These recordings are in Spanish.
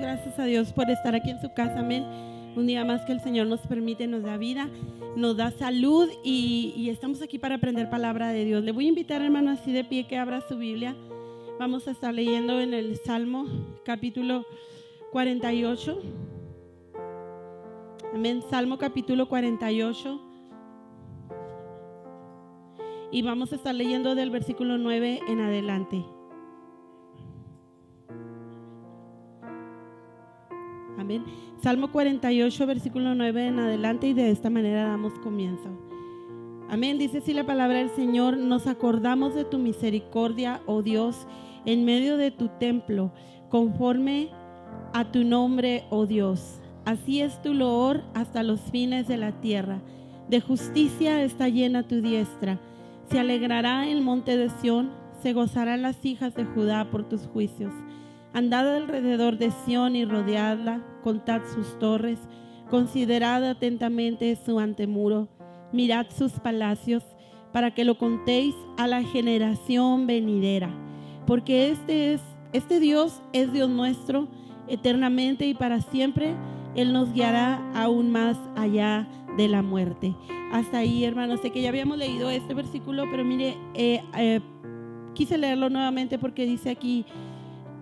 Gracias a Dios por estar aquí en su casa, amén. Un día más que el Señor nos permite, nos da vida, nos da salud y estamos aquí para aprender palabra de Dios. Le voy a invitar, hermano, así de pie, que abra su Biblia. Vamos a estar leyendo en el Salmo capítulo 48. Amén, Salmo capítulo 48. Y vamos a estar leyendo del versículo 9 en adelante. Amén. Salmo 48, versículo 9 en adelante, y de esta manera damos comienzo. Amén. Dice así la palabra del Señor: nos acordamos de tu misericordia, oh Dios, en medio de tu templo, conforme a tu nombre, oh Dios. Así es tu loor hasta los fines de la tierra. De justicia está llena tu diestra. Se alegrará el monte de Sión, se gozarán las hijas de Judá por tus juicios. Andad alrededor de Sión y rodeadla, contad sus torres, considerad atentamente su antemuro, mirad sus palacios, para que lo contéis a la generación venidera. Porque este Dios es Dios nuestro, eternamente y para siempre. Él nos guiará aún más allá de la muerte. Hasta ahí, hermanos. Sé que ya habíamos leído este versículo, pero mire, quise leerlo nuevamente porque dice aquí: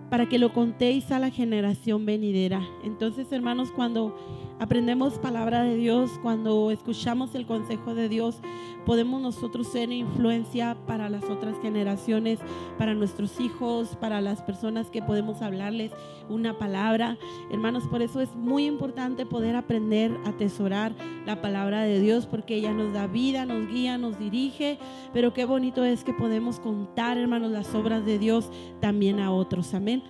para que lo contéis a la generación venidera. Entonces, hermanos, cuando aprendemos palabra de Dios, cuando escuchamos el consejo de Dios, podemos nosotros ser influencia para las otras generaciones, para nuestros hijos, para las personas que podemos hablarles una palabra. Hermanos, por eso es muy importante poder aprender a atesorar la palabra de Dios, porque ella nos da vida, nos guía, nos dirige. Pero qué bonito es que podemos contar, hermanos, las obras de Dios también a otros. Amén.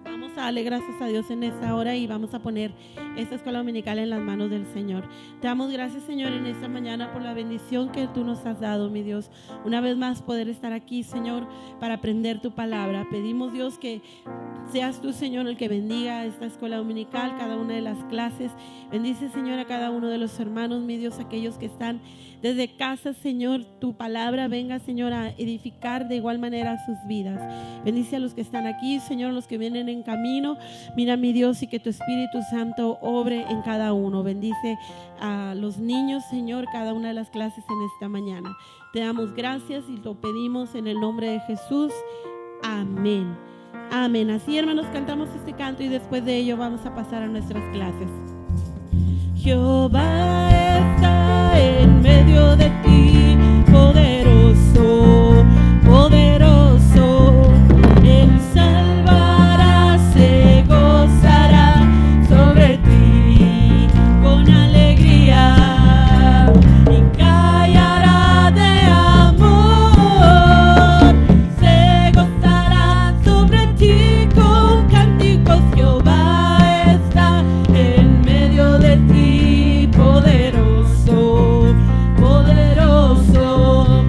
Vamos a darle gracias a Dios en esta hora y vamos a poner esta escuela dominical en las manos del Señor. Te damos gracias, Señor, en esta mañana por la bendición que tú nos has dado, mi Dios. Una vez más poder estar aquí, Señor, para aprender tu palabra. Pedimos, Dios, que seas tú, Señor, el que bendiga esta escuela dominical, cada una de las clases. Bendice, Señor, a cada uno de los hermanos, mi Dios, aquellos que están desde casa, Señor. Tu palabra venga, Señor, a edificar de igual manera sus vidas. Bendice a los que están aquí, Señor, los que vienen en camino. Mira, mi Dios, y que tu Espíritu Santo obre en cada uno. Bendice a los niños, Señor, cada una de las clases en esta mañana. Te damos gracias y lo pedimos en el nombre de Jesús. Amén. Amén. Así, hermanos, cantamos este canto y después de ello vamos a pasar a nuestras clases. Jehová está en medio de ti, poderoso, poderoso. Él salvará, se gozará sobre ti con alegría y callará de amor. Se gozará sobre ti con cánticos. Jehová está en medio de ti, poderoso, poderoso.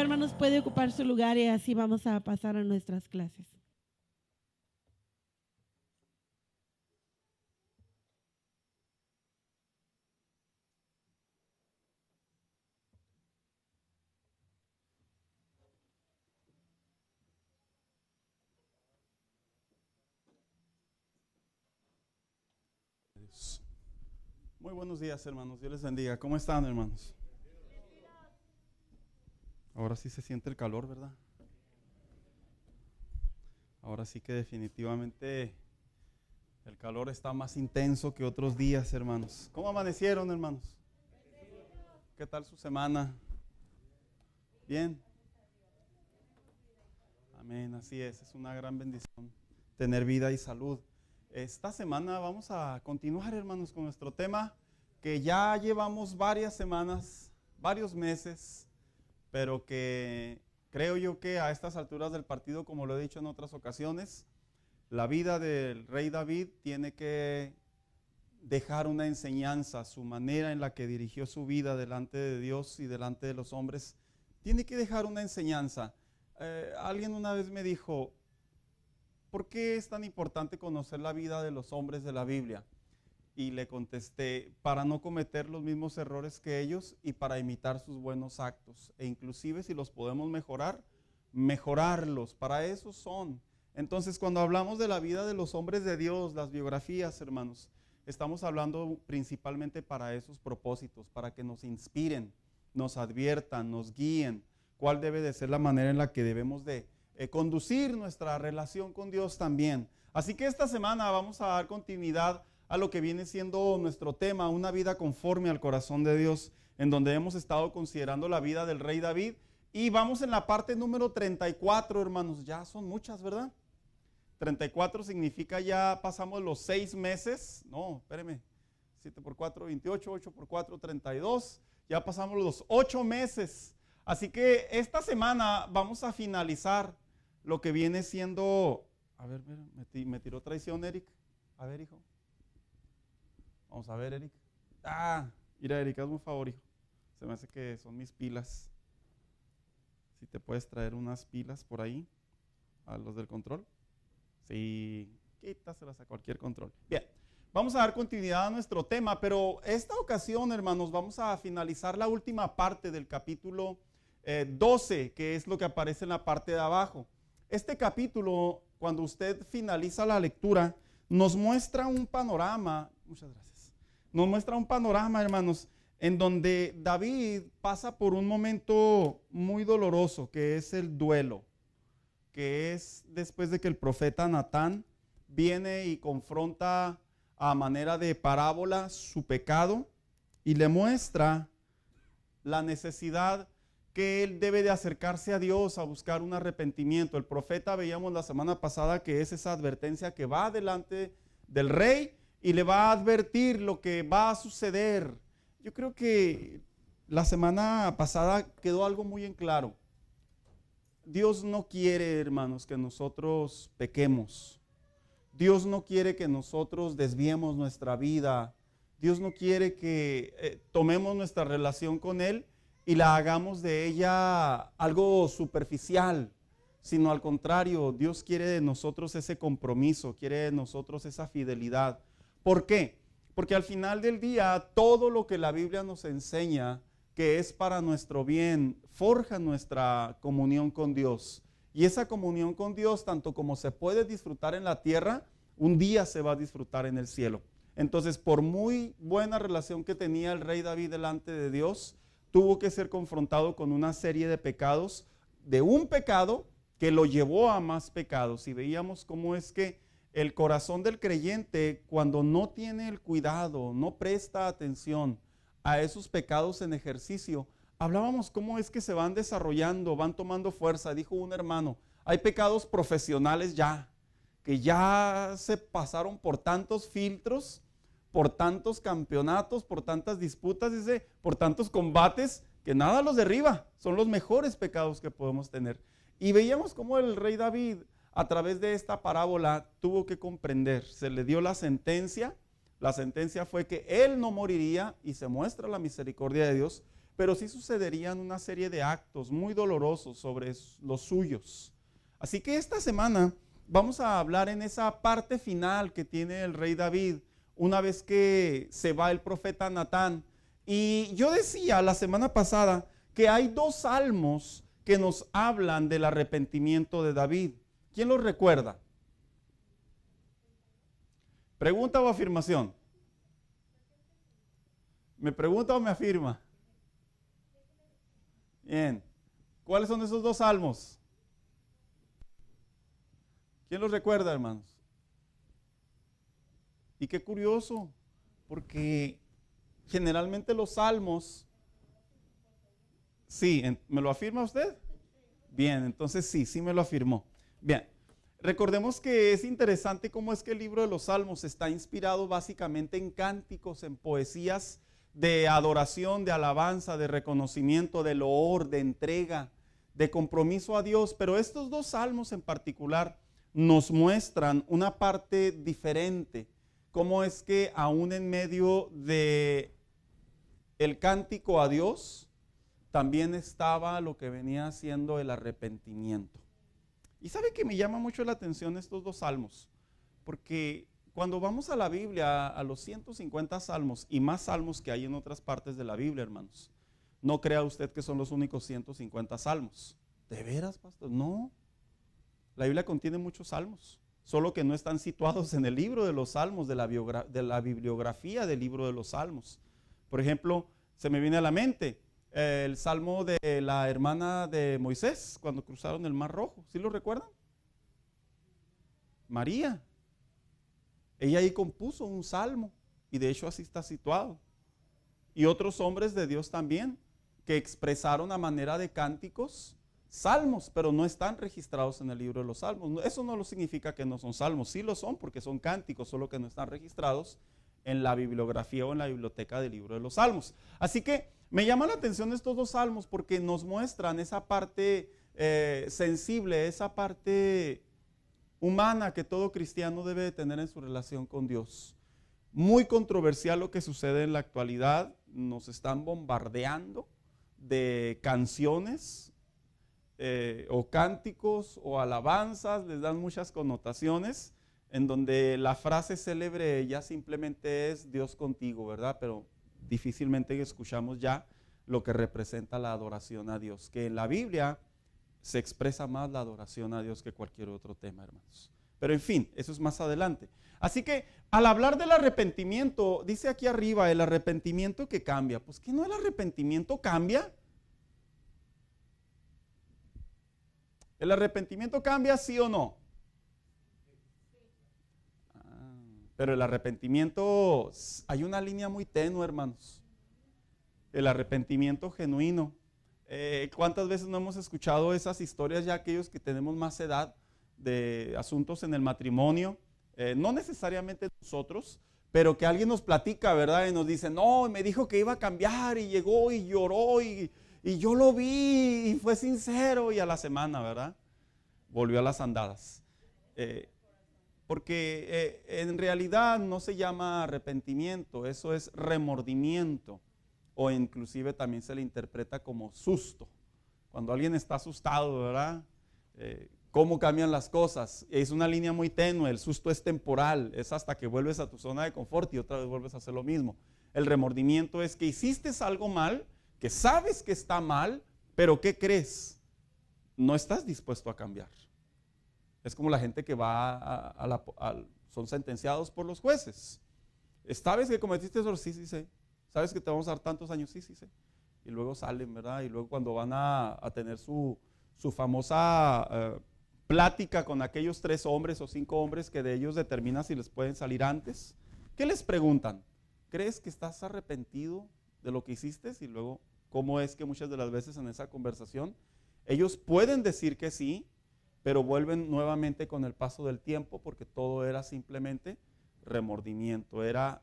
hermanos, puede ocupar su lugar y así vamos a pasar a nuestras clases. Muy buenos días, hermanos. Dios les bendiga. ¿Cómo están, hermanos? Ahora sí se siente el calor, ¿verdad? Ahora sí que definitivamente el calor está más intenso que otros días, hermanos. ¿Cómo amanecieron, hermanos? ¿Qué tal su semana? ¿Bien? Amén, así es una gran bendición tener vida y salud. Esta semana vamos a continuar, hermanos, con nuestro tema que ya llevamos varias semanas, varios meses, pero que creo yo que a estas alturas del partido, como lo he dicho en otras ocasiones, la vida del rey David tiene que dejar una enseñanza. Su manera en la que dirigió su vida delante de Dios y delante de los hombres tiene que dejar una enseñanza. Alguien una vez me dijo, ¿por qué es tan importante conocer la vida de los hombres de la Biblia? Y le contesté, para no cometer los mismos errores que ellos y para imitar sus buenos actos. E inclusive si los podemos mejorar, mejorarlos. Para eso son. Entonces, cuando hablamos de la vida de los hombres de Dios, las biografías, hermanos, estamos hablando principalmente para esos propósitos, para que nos inspiren, nos adviertan, nos guíen, cuál debe de ser la manera en la que debemos de conducir nuestra relación con Dios también. Así que esta semana vamos a dar continuidad a lo que viene siendo nuestro tema, una vida conforme al corazón de Dios, en donde hemos estado considerando la vida del rey David, y vamos en la parte número 34, hermanos. Ya son muchas, ¿verdad? 34 significa ya pasamos los 6 meses, no, espéreme, 7 por 4, 28, 8 por 4, 32, ya pasamos los 8 meses. Así que esta semana vamos a finalizar lo que viene siendo, a ver, me tiró traición, Eric. A ver, hijo. Vamos a ver, Eric. Mira, Eric, hazme un favor, hijo. Se me hace que son mis pilas. Si te puedes traer unas pilas por ahí, a los del control. Sí, quítaselas a cualquier control. Bien, vamos a dar continuidad a nuestro tema, pero esta ocasión, hermanos, vamos a finalizar la última parte del capítulo 12, que es lo que aparece en la parte de abajo. Este capítulo, cuando usted finaliza la lectura, nos muestra un panorama, muchas gracias, nos muestra un panorama, hermanos, en donde David pasa por un momento muy doloroso, que es el duelo, que es después de que el profeta Natán viene y confronta a manera de parábola su pecado y le muestra la necesidad que él debe de acercarse a Dios a buscar un arrepentimiento. El profeta, veíamos la semana pasada, que es esa advertencia que va delante del rey y le va a advertir lo que va a suceder. Yo creo que la semana pasada quedó algo muy en claro. Dios no quiere, hermanos, que nosotros pequemos. Dios no quiere que nosotros desviemos nuestra vida. Dios no quiere que tomemos nuestra relación con Él y la hagamos de ella algo superficial, sino al contrario, Dios quiere de nosotros ese compromiso, quiere de nosotros esa fidelidad. ¿Por qué? Porque al final del día, todo lo que la Biblia nos enseña, que es para nuestro bien, forja nuestra comunión con Dios. Y esa comunión con Dios, tanto como se puede disfrutar en la tierra, un día se va a disfrutar en el cielo. Entonces, por muy buena relación que tenía el rey David delante de Dios, tuvo que ser confrontado con una serie de pecados, de un pecado que lo llevó a más pecados. Y veíamos cómo es que el corazón del creyente, cuando no tiene el cuidado, no presta atención a esos pecados en ejercicio, hablábamos cómo es que se van desarrollando, van tomando fuerza. Dijo un hermano, hay pecados profesionales ya, que ya se pasaron por tantos filtros, por tantos campeonatos, por tantas disputas, dice, por tantos combates, que nada los derriba. Son los mejores pecados que podemos tener. Y veíamos cómo el rey David, a través de esta parábola, tuvo que comprender. Se le dio la sentencia. La sentencia fue que él no moriría, y se muestra la misericordia de Dios, pero sí sucederían una serie de actos muy dolorosos sobre los suyos. Así que esta semana vamos a hablar en esa parte final que tiene el rey David, una vez que se va el profeta Natán. Y yo decía la semana pasada que hay 2 salmos que nos hablan del arrepentimiento de David. ¿Quién los recuerda? ¿Pregunta o afirmación? ¿Me pregunta o me afirma? Bien. ¿Cuáles son esos 2 salmos? ¿Quién los recuerda, hermanos? Y qué curioso, porque generalmente los salmos... Sí, ¿me lo afirma usted? Bien, entonces sí me lo afirmó. Bien, recordemos que es interesante cómo es que el libro de los Salmos está inspirado básicamente en cánticos, en poesías de adoración, de alabanza, de reconocimiento, de loor, de entrega, de compromiso a Dios. Pero estos 2 salmos en particular nos muestran una parte diferente, cómo es que aún en medio de el cántico a Dios, también estaba lo que venía siendo el arrepentimiento. Y sabe que me llama mucho la atención estos 2 salmos, porque cuando vamos a la Biblia, a los 150 salmos y más salmos que hay en otras partes de la Biblia, hermanos, no crea usted que son los únicos 150 salmos. ¿De veras, pastor? No. La Biblia contiene muchos salmos, solo que no están situados en el libro de los salmos, de la bibliografía del libro de los salmos. Por ejemplo, se me viene a la mente el salmo de la hermana de Moisés cuando cruzaron el Mar Rojo. ¿Sí lo recuerdan? María. Ella ahí compuso un salmo y de hecho así está situado. Y otros hombres de Dios también que expresaron a manera de cánticos salmos, pero no están registrados en el libro de los salmos. Eso no lo significa que no son salmos, sí lo son porque son cánticos, solo que no están registrados en la bibliografía o en la biblioteca del libro de los salmos. Así que me llama la atención estos 2 salmos porque nos muestran esa parte sensible, esa parte humana que todo cristiano debe de tener en su relación con Dios. Muy controversial lo que sucede en la actualidad, nos están bombardeando de canciones o cánticos o alabanzas, les dan muchas connotaciones, en donde la frase célebre ya simplemente es Dios contigo, ¿verdad? Pero difícilmente escuchamos ya lo que representa la adoración a Dios, que en la Biblia se expresa más la adoración a Dios que cualquier otro tema, hermanos. Pero en fin, eso es más adelante. Así que al hablar del arrepentimiento, dice aquí arriba, el arrepentimiento que cambia. Pues ¿qué no el arrepentimiento cambia? ¿El arrepentimiento cambia, sí o no? Pero el arrepentimiento, hay una línea muy tenue, hermanos. El arrepentimiento genuino. ¿Cuántas veces no hemos escuchado esas historias ya aquellos que tenemos más edad de asuntos en el matrimonio? No necesariamente nosotros, pero que alguien nos platica, ¿verdad? Y nos dice, no, me dijo que iba a cambiar y llegó y lloró y yo lo vi y fue sincero y a la semana, ¿verdad? Volvió a las andadas. Porque en realidad no se llama arrepentimiento, eso es remordimiento, o inclusive también se le interpreta como susto. Cuando alguien está asustado, ¿verdad? ¿Cómo cambian las cosas? Es una línea muy tenue, el susto es temporal, es hasta que vuelves a tu zona de confort y otra vez vuelves a hacer lo mismo. El remordimiento es que hiciste algo mal, que sabes que está mal, pero ¿qué crees? No estás dispuesto a cambiar. Es como la gente que va son sentenciados por los jueces. ¿Sabes que cometiste error? Sí, sí sé. ¿Sabes que te vamos a dar tantos años? Sí, sí sé. Y luego salen, ¿verdad? Y luego cuando van a tener su famosa plática con aquellos 3 hombres o 5 hombres que de ellos determinan si les pueden salir antes, ¿qué les preguntan? ¿Crees que estás arrepentido de lo que hiciste? Y luego, ¿cómo es que muchas de las veces en esa conversación ellos pueden decir que sí, pero vuelven nuevamente con el paso del tiempo porque todo era simplemente remordimiento, era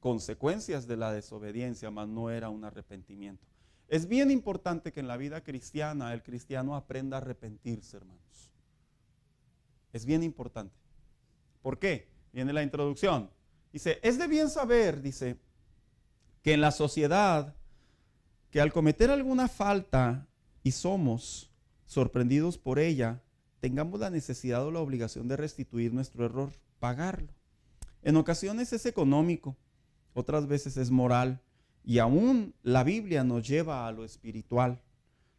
consecuencias de la desobediencia, mas no era un arrepentimiento. Es bien importante que en la vida cristiana el cristiano aprenda a arrepentirse, hermanos. Es bien importante. ¿Por qué? Viene la introducción. Dice, es de bien saber, dice, que en la sociedad que al cometer alguna falta y somos sorprendidos por ella, tengamos la necesidad o la obligación de restituir nuestro error, pagarlo. En ocasiones es económico, otras veces es moral, y aún la Biblia nos lleva a lo espiritual.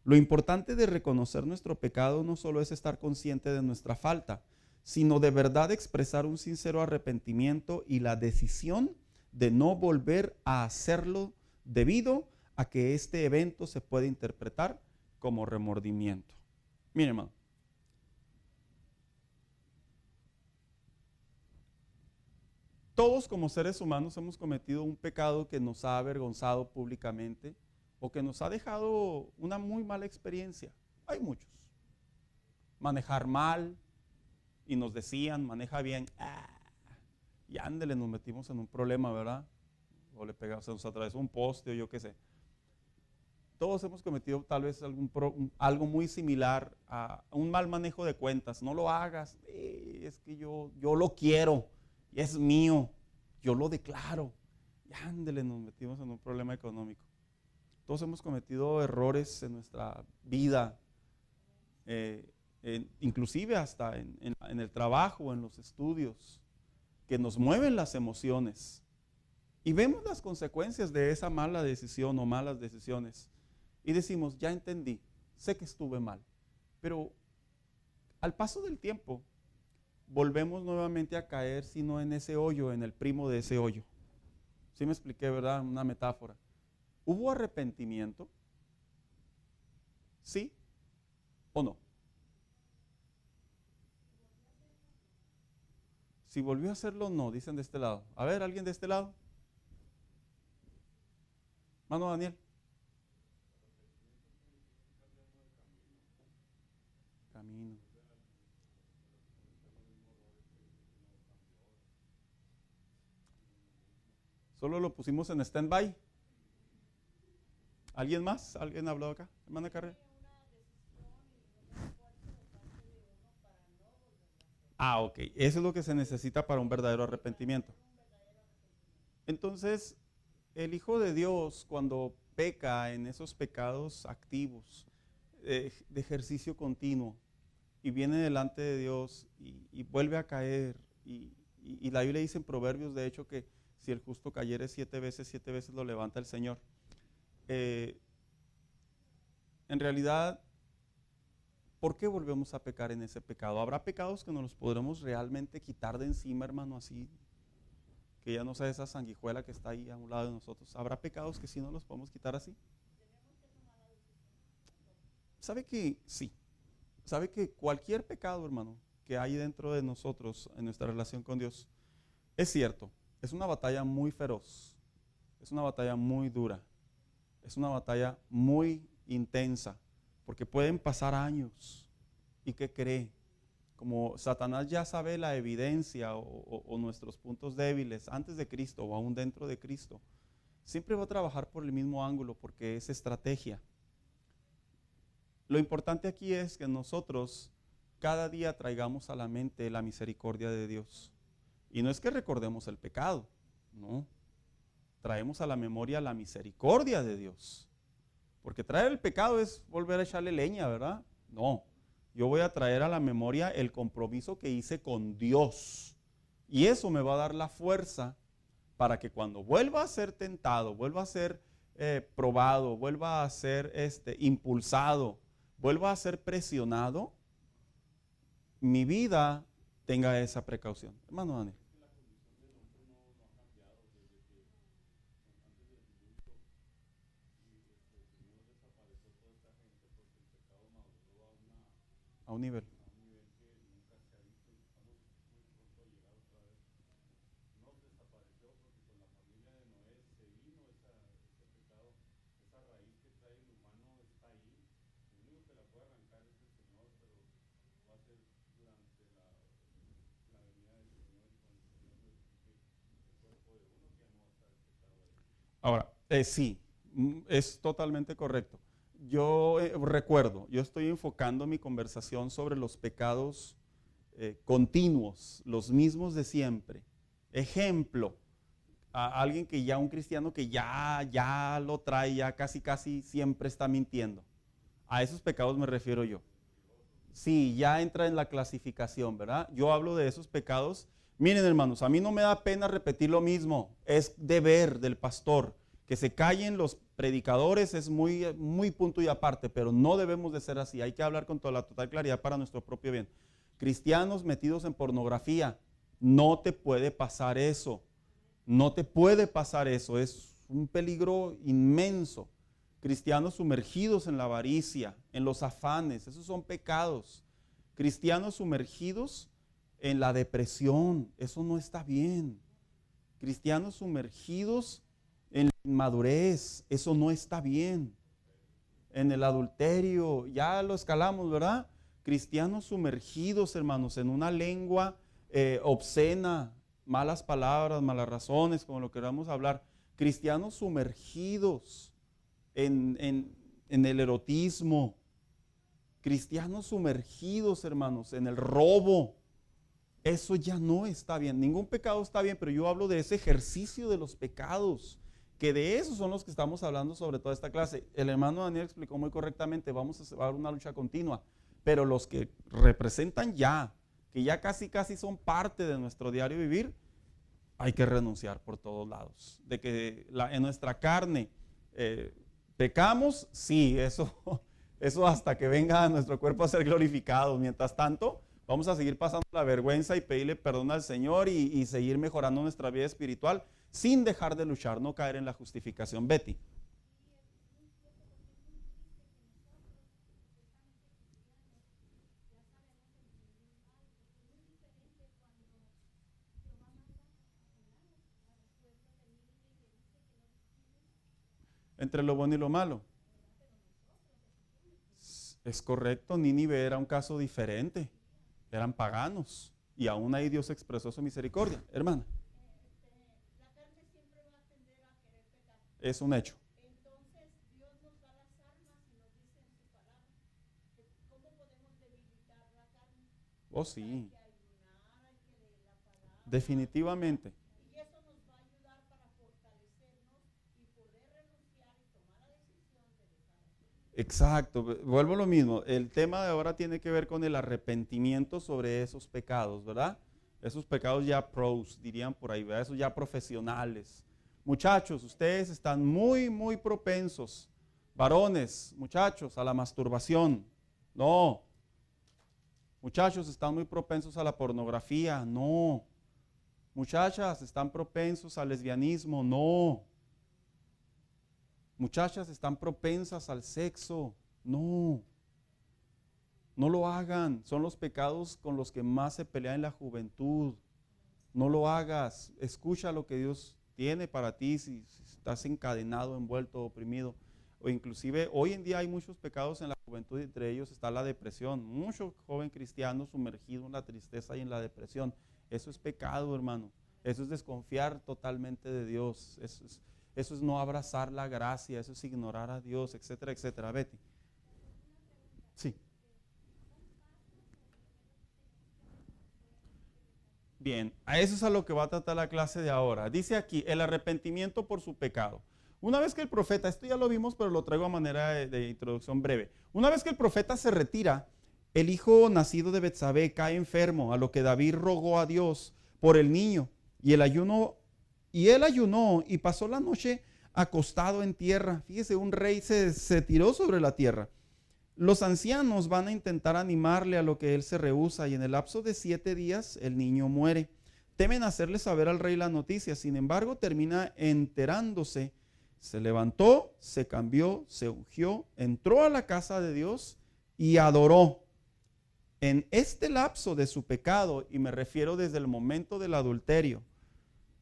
Lo importante de reconocer nuestro pecado no solo es estar consciente de nuestra falta, sino de verdad expresar un sincero arrepentimiento y la decisión de no volver a hacerlo debido a que este evento se puede interpretar como remordimiento. Miren, hermano. Todos como seres humanos hemos cometido un pecado que nos ha avergonzado públicamente o que nos ha dejado una muy mala experiencia. Hay muchos. Manejar mal y nos decían, maneja bien, y ándele, nos metimos en un problema, ¿verdad? O le pegamos, se nos atravesó un poste o yo qué sé. Todos hemos cometido tal vez algo muy similar a un mal manejo de cuentas. No lo hagas, es que yo lo quiero, y es mío, yo lo declaro. Y ándele, nos metimos en un problema económico. Todos hemos cometido errores en nuestra vida, inclusive hasta en el trabajo, en los estudios, que nos mueven las emociones. Y vemos las consecuencias de esa mala decisión o malas decisiones. Y decimos, ya entendí, sé que estuve mal. Pero al paso del tiempo, volvemos nuevamente a caer, sino en ese hoyo, en el primo de ese hoyo. ¿Sí me expliqué, verdad? Una metáfora. ¿Hubo arrepentimiento? ¿Sí o no? Si volvió a hacerlo, no, dicen de este lado. A ver, ¿alguien de este lado? Mano Daniel. Camino. Solo lo pusimos en stand-by. ¿Alguien más? ¿Alguien ha hablado acá? Hermana Carrera. Ok. Eso es lo que se necesita para un verdadero arrepentimiento. Entonces, el Hijo de Dios, cuando peca en esos pecados activos, de ejercicio continuo, y viene delante de Dios y vuelve a caer, y la Biblia dice en Proverbios, de hecho, que si el justo cayere 7 veces lo levanta el Señor. En realidad, ¿por qué volvemos a pecar en ese pecado? ¿Habrá pecados que nos los podremos realmente quitar de encima, hermano, así? Que ya no sea esa sanguijuela que está ahí a un lado de nosotros. ¿Habrá pecados que sí no los podemos quitar así? ¿Sabe que sí? ¿Sabe que cualquier pecado, hermano, que hay dentro de nosotros en nuestra relación con Dios, es cierto, es una batalla muy feroz, es una batalla muy dura, es una batalla muy intensa, porque pueden pasar años. ¿Y qué cree? Como Satanás ya sabe la evidencia o nuestros puntos débiles antes de Cristo o aún dentro de Cristo, siempre va a trabajar por el mismo ángulo porque es estrategia. Lo importante aquí es que nosotros cada día traigamos a la mente la misericordia de Dios. Y no es que recordemos el pecado, no. Traemos a la memoria la misericordia de Dios. Porque traer el pecado es volver a echarle leña, ¿verdad? No. Yo voy a traer a la memoria el compromiso que hice con Dios. Y eso me va a dar la fuerza para que cuando vuelva a ser tentado, vuelva a ser probado, vuelva a ser impulsado, vuelva a ser presionado, mi vida tenga esa precaución. Hermano Daniel. A un nivel. Ahora, sí, es totalmente correcto. Yo recuerdo, yo estoy enfocando mi conversación sobre los pecados continuos, los mismos de siempre. Ejemplo, a alguien que ya, un cristiano que ya lo trae, ya casi siempre está mintiendo. A esos pecados me refiero yo. Sí, ya entra en la clasificación, ¿verdad? Yo hablo de esos pecados. Miren, hermanos, a mí no me da pena repetir lo mismo. Es deber del pastor. Que se callen los predicadores es muy punto y aparte, pero no debemos de ser así. Hay que hablar con toda la total claridad para nuestro propio bien. Cristianos metidos en pornografía, no te puede pasar eso. No te puede pasar eso. Es un peligro inmenso. Cristianos sumergidos en la avaricia, en los afanes, esos son pecados. Cristianos sumergidos en la depresión, eso no está bien. Cristianos sumergidos en la inmadurez, eso no está bien. En el adulterio, ya lo escalamos, ¿verdad? Cristianos sumergidos, hermanos, en una lengua obscena, malas palabras, malas razones, como lo queramos hablar. Cristianos sumergidos en el erotismo, cristianos sumergidos, hermanos, en el robo. Eso ya no está bien. Ningún pecado está bien, pero yo hablo de ese ejercicio de los pecados, que de esos son los que estamos hablando sobre toda esta clase. El hermano Daniel explicó muy correctamente, vamos a llevar una lucha continua, pero los que representan ya, que ya casi son parte de nuestro diario vivir, hay que renunciar por todos lados. De que en nuestra carne pecamos, sí, eso hasta que venga nuestro cuerpo a ser glorificado. Mientras tanto, vamos a seguir pasando la vergüenza y pedirle perdón al Señor y seguir mejorando nuestra vida espiritual sin dejar de luchar, no caer en la justificación. Betty. Entre lo bueno y lo malo. Es correcto, Nínive era un caso diferente. Eran paganos y aún ahí Dios expresó su misericordia. Hermana. La carne siempre va a tender a querer pecar. Es un hecho. Entonces Dios nos da las armas y nos dice en su palabra cómo podemos debilitar la carne. Oh, sí. Hay que ayunar, hay que leer la palabra. Definitivamente. Y eso nos va a ayudar para fortalecernos y poder renunciar y tomar la decisión de dejar. Exacto, vuelvo a lo mismo. El tema de ahora tiene que ver con el arrepentimiento sobre esos pecados, ¿verdad? Esos pecados ya pros, dirían por ahí, ¿verdad? Esos ya profesionales. Muchachos, ustedes están muy propensos, varones, muchachos, a la masturbación. No. Muchachos, están muy propensos a la pornografía. No. Muchachas, están propensos al lesbianismo. No. Muchachas, están propensas al sexo. No. No lo hagan. Son los pecados con los que más se pelea en la juventud. No lo hagas. Escucha lo que Dios tiene para ti si estás encadenado, envuelto, oprimido. O inclusive hoy en día hay muchos pecados en la juventud, entre ellos está la depresión. Mucho joven cristiano sumergido en la tristeza y en la depresión. Eso es pecado, hermano. Eso es desconfiar totalmente de Dios. Eso es no abrazar la gracia, eso es ignorar a Dios, etcétera, etcétera. Betty. Sí. Bien, a eso es a lo que va a tratar la clase de ahora. Dice aquí, el arrepentimiento por su pecado. Una vez que el profeta, esto ya lo vimos, pero lo traigo a manera de introducción breve. Una vez que el profeta se retira, el hijo nacido de Betsabé cae enfermo, a lo que David rogó a Dios por el niño. Y él ayunó y pasó la noche acostado en tierra. Fíjese, un rey se tiró sobre la tierra. Los ancianos van a intentar animarle a lo que él se rehúsa y en el lapso de 7 días el niño muere. Temen hacerle saber al rey la noticia, sin embargo termina enterándose. Se levantó, se cambió, se ungió, entró a la casa de Dios y adoró. En este lapso de su pecado, y me refiero desde el momento del adulterio,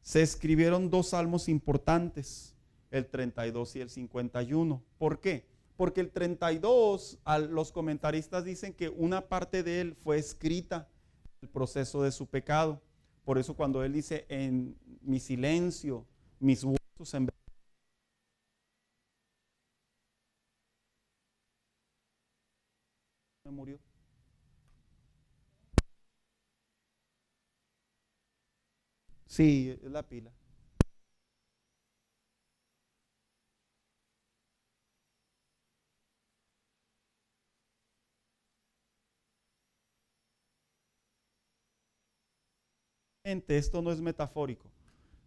se escribieron 2 salmos importantes, el 32 y el 51. ¿Por qué? Porque el 32, los comentaristas dicen que una parte de él fue escrita en el proceso de su pecado. Por eso cuando él dice, en mi silencio, mis huesos en me murió. Sí, es la pila. esto no es metafórico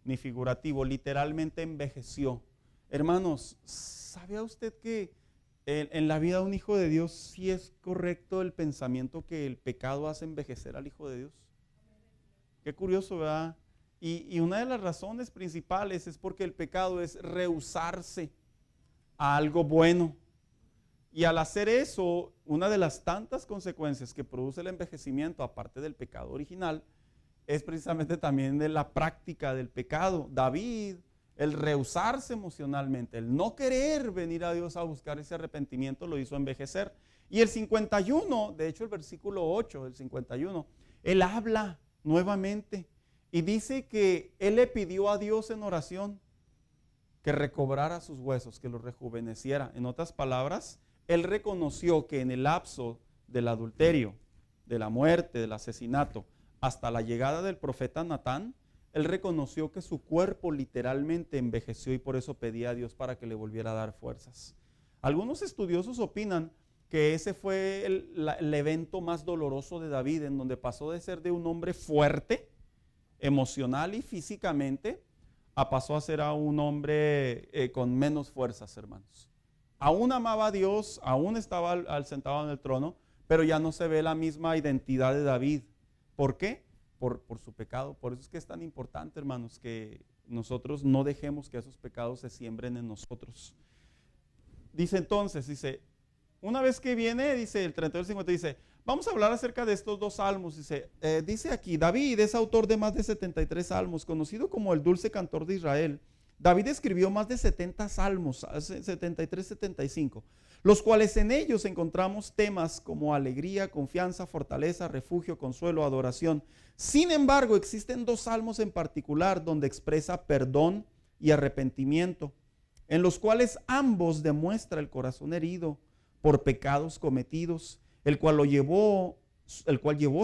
ni figurativo, literalmente envejeció. Hermanos, ¿sabía usted que en la vida de un hijo de Dios sí es correcto el pensamiento que el pecado hace envejecer al hijo de Dios? Qué curioso, ¿verdad? Y una de las razones principales es porque el pecado es rehusarse a algo bueno. Y al hacer eso, una de las tantas consecuencias que produce el envejecimiento, aparte del pecado original, es precisamente también de la práctica del pecado. David, el rehusarse emocionalmente, el no querer venir a Dios a buscar ese arrepentimiento, lo hizo envejecer. Y el 51, de hecho el versículo 8 del 51, él habla nuevamente y dice que él le pidió a Dios en oración que recobrara sus huesos, que los rejuveneciera. En otras palabras, él reconoció que en el lapso del adulterio, de la muerte, del asesinato, hasta la llegada del profeta Natán, él reconoció que su cuerpo literalmente envejeció y por eso pedía a Dios para que le volviera a dar fuerzas. Algunos estudiosos opinan que ese fue el evento más doloroso de David, en donde pasó de ser de un hombre fuerte, emocional y físicamente, pasó a ser a un hombre con menos fuerzas, hermanos. Aún amaba a Dios, aún estaba sentado en el trono, pero ya no se ve la misma identidad de David. ¿Por qué? Por su pecado. Por eso es que es tan importante, hermanos, que nosotros no dejemos que esos pecados se siembren en nosotros. Dice entonces, una vez que viene, dice el 32-50, dice, vamos a hablar acerca de estos dos salmos. Dice aquí, David es autor de más de 73 salmos, conocido como el dulce cantor de Israel. David escribió más de 70 salmos, 73, 75, los cuales en ellos encontramos temas como alegría, confianza, fortaleza, refugio, consuelo, adoración. Sin embargo, existen dos salmos en particular donde expresa perdón y arrepentimiento, en los cuales ambos demuestra el corazón herido por pecados cometidos, el cual llevó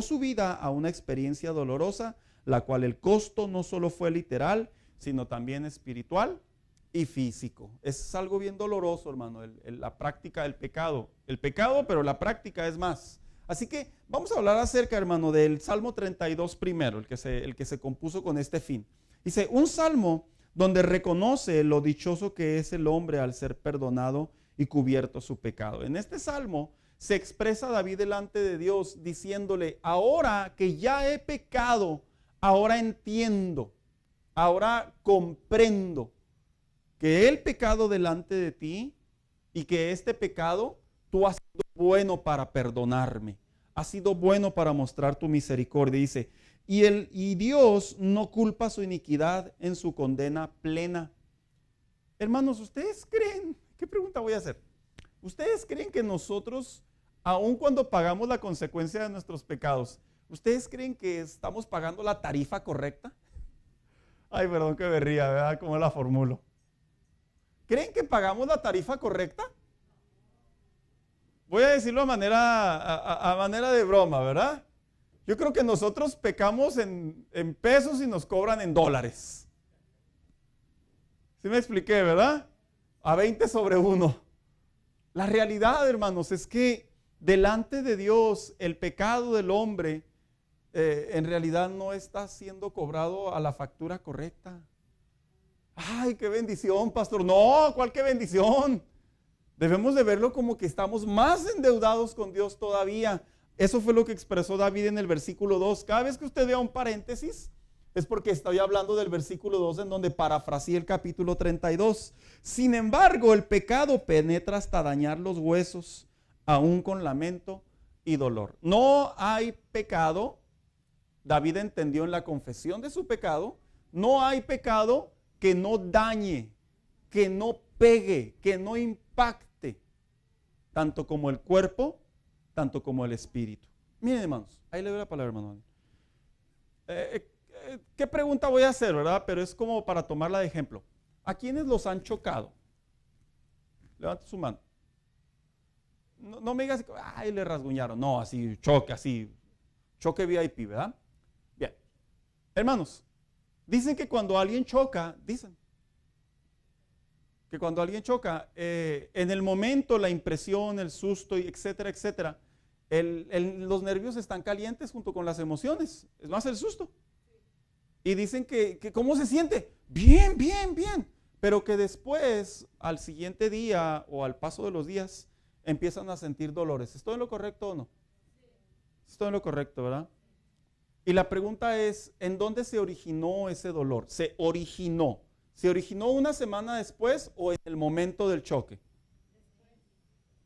su vida a una experiencia dolorosa, la cual el costo no solo fue literal, sino también espiritual y físico. Es algo bien doloroso, hermano, la práctica del pecado. El pecado, pero la práctica es más. Así que vamos a hablar acerca, hermano, del Salmo 32 primero, el que se compuso con este fin. Dice, un salmo donde reconoce lo dichoso que es el hombre al ser perdonado y cubierto su pecado. En este salmo se expresa David delante de Dios diciéndole, ahora que ya he pecado, ahora entiendo, ahora comprendo que el pecado delante de ti y que este pecado tú has sido bueno para perdonarme, has sido bueno para mostrar tu misericordia. Dice, y Dios no culpa su iniquidad en su condena plena. Hermanos, ¿ustedes creen? ¿Qué pregunta voy a hacer? ¿Ustedes creen que nosotros, aun cuando pagamos la consecuencia de nuestros pecados, ¿ustedes creen que estamos pagando la tarifa correcta? Ay, perdón que me ría, ¿verdad? ¿Cómo la formulo? ¿Creen que pagamos la tarifa correcta? Voy a decirlo a manera de broma, ¿verdad? Yo creo que nosotros pecamos en pesos y nos cobran en dólares. ¿Sí me expliqué, verdad? A 20 sobre 1. La realidad, hermanos, es que delante de Dios el pecado del hombre en realidad no está siendo cobrado a la factura correcta. Ay, qué bendición, pastor. No, ¿cuál qué bendición? Debemos de verlo como que estamos más endeudados con Dios todavía. Eso fue lo que expresó David en el versículo 2. Cada vez que usted vea un paréntesis, es porque estoy hablando del versículo 2 en donde parafraseé el capítulo 32. Sin embargo, el pecado penetra hasta dañar los huesos, aún con lamento y dolor. No hay pecado, David entendió en la confesión de su pecado, no hay pecado que no dañe, que no pegue, que no impacte, tanto como el cuerpo, tanto como el espíritu. Miren, hermanos, ahí le doy la palabra, hermano. ¿Qué pregunta voy a hacer, verdad? Pero es como para tomarla de ejemplo. ¿A quiénes los han chocado? Levante su mano. No me digas, ay, le rasguñaron. No, así, choque VIP, ¿verdad? Bien. Hermanos, dicen que cuando alguien choca, en el momento, la impresión, el susto, etcétera, etcétera, los nervios están calientes junto con las emociones. Es más, el susto. Y dicen que ¿cómo se siente? Bien, bien, bien. Pero que después, al siguiente día o al paso de los días, empiezan a sentir dolores. ¿Estoy en lo correcto o no? Estoy en lo correcto, ¿verdad? Y la pregunta es, ¿en dónde se originó ese dolor? ¿Se originó una semana después o en el momento del choque?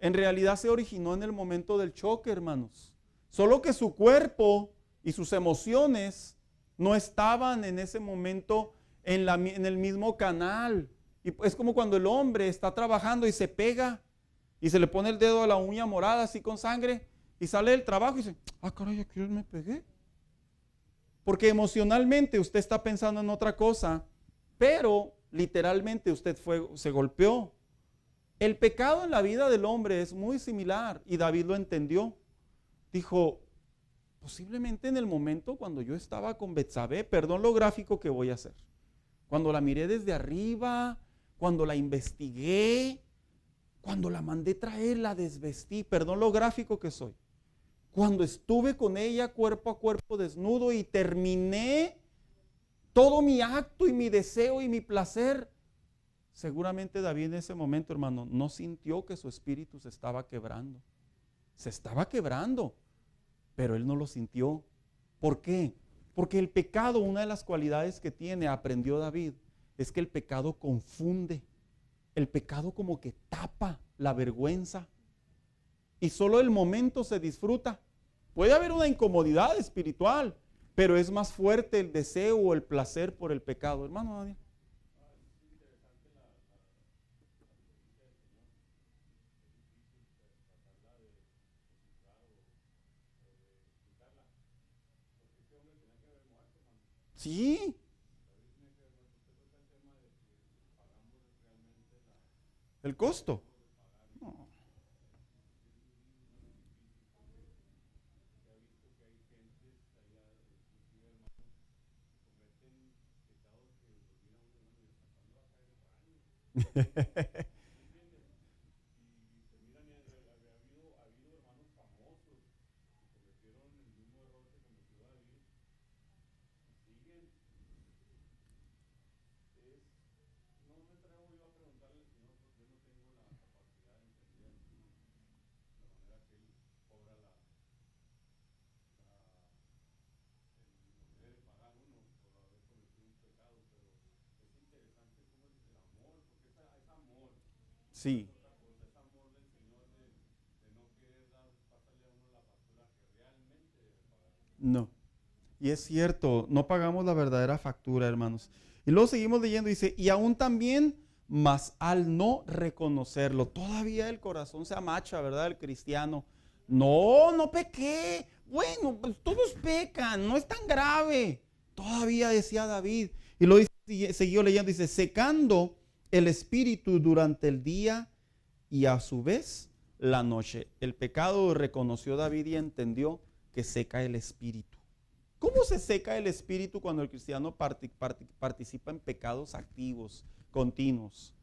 En realidad se originó en el momento del choque, hermanos. Solo que su cuerpo y sus emociones no estaban en ese momento en el mismo canal. Y es como cuando el hombre está trabajando y se pega y se le pone el dedo a la uña morada así con sangre y sale del trabajo y dice, caray, ¿a qué hora me pegué? Porque emocionalmente usted está pensando en otra cosa, pero literalmente usted se golpeó. El pecado en la vida del hombre es muy similar y David lo entendió. Dijo, posiblemente en el momento cuando yo estaba con Betsabé, perdón lo gráfico que voy a hacer, cuando la miré desde arriba, cuando la investigué, cuando la mandé traer, la desvestí, perdón lo gráfico que soy, cuando estuve con ella cuerpo a cuerpo desnudo y terminé todo mi acto y mi deseo y mi placer, seguramente David en ese momento, hermano, no sintió que su espíritu se estaba quebrando. Se estaba quebrando, pero él no lo sintió. ¿Por qué? Porque el pecado, una de las cualidades que tiene, aprendió David, es que el pecado confunde. El pecado como que tapa la vergüenza. Y solo el momento se disfruta. Puede haber una incomodidad espiritual, pero es más fuerte el deseo o el placer por el pecado. Hermano Daniel. Sí. El costo. No. Sí. No. Y es cierto, no pagamos la verdadera factura, hermanos. Y luego seguimos leyendo, dice, y aún también, mas al no reconocerlo, todavía el corazón se amacha, ¿verdad? El cristiano. No, no pequé. Bueno, pues todos pecan, no es tan grave. Todavía decía David. Y luego siguió leyendo, dice, secando el espíritu durante el día y a su vez la noche. El pecado reconoció David y entendió que seca el espíritu. ¿Cómo se seca el espíritu cuando el cristiano participa en pecados activos, continuos?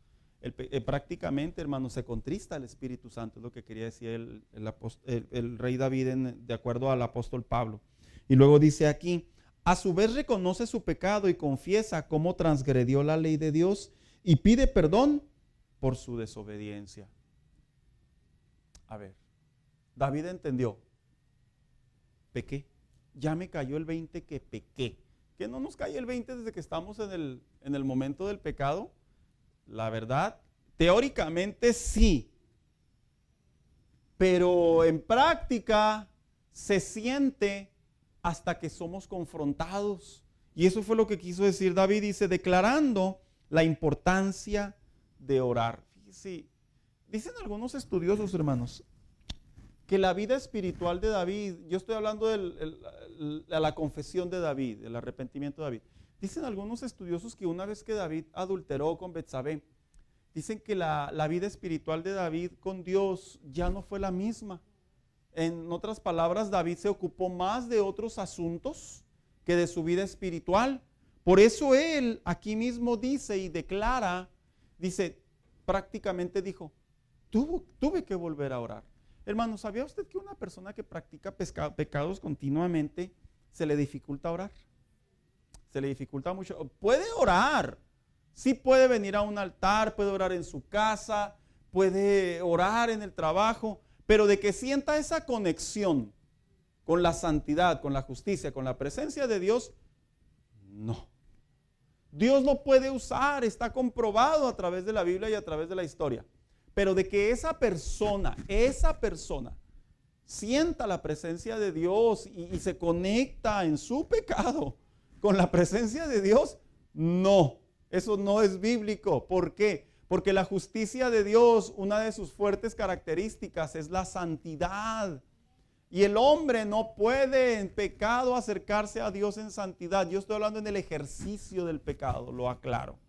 Prácticamente, hermano, se contrista el Espíritu Santo, es lo que quería decir el rey David de acuerdo al apóstol Pablo. Y luego dice aquí, a su vez reconoce su pecado y confiesa cómo transgredió la ley de Dios y pide perdón por su desobediencia. A ver, David entendió, pequé. Ya me cayó el 20 que pequé. ¿Que no nos cae el 20 desde que estamos en el momento del pecado? La verdad, teóricamente sí. Pero en práctica se siente hasta que somos confrontados. Y eso fue lo que quiso decir David, dice, declarando la importancia de orar. Fíjense, dicen algunos estudiosos, hermanos, que la vida espiritual de David, yo estoy hablando de la confesión de David, el arrepentimiento de David. Dicen algunos estudiosos que una vez que David adulteró con Betsabé, dicen que la vida espiritual de David con Dios ya no fue la misma. En otras palabras, David se ocupó más de otros asuntos que de su vida espiritual. Por eso él aquí mismo dice y declara, dice, prácticamente dijo, tuve que volver a orar. Hermano, ¿sabía usted que una persona que practica pecados continuamente se le dificulta orar? se le dificulta mucho. Puede orar, sí puede venir a un altar, puede orar en su casa, puede orar en el trabajo, pero de que sienta esa conexión con la santidad, con la justicia, con la presencia de Dios, no. Dios lo puede usar, está comprobado a través de la Biblia y a través de la historia. Pero de que esa persona sienta la presencia de Dios y se conecta en su pecado con la presencia de Dios, no, eso no es bíblico. ¿Por qué? Porque la justicia de Dios, una de sus fuertes características es la santidad. Y el hombre no puede en pecado acercarse a Dios en santidad. Yo estoy hablando en el ejercicio del pecado, lo aclaro.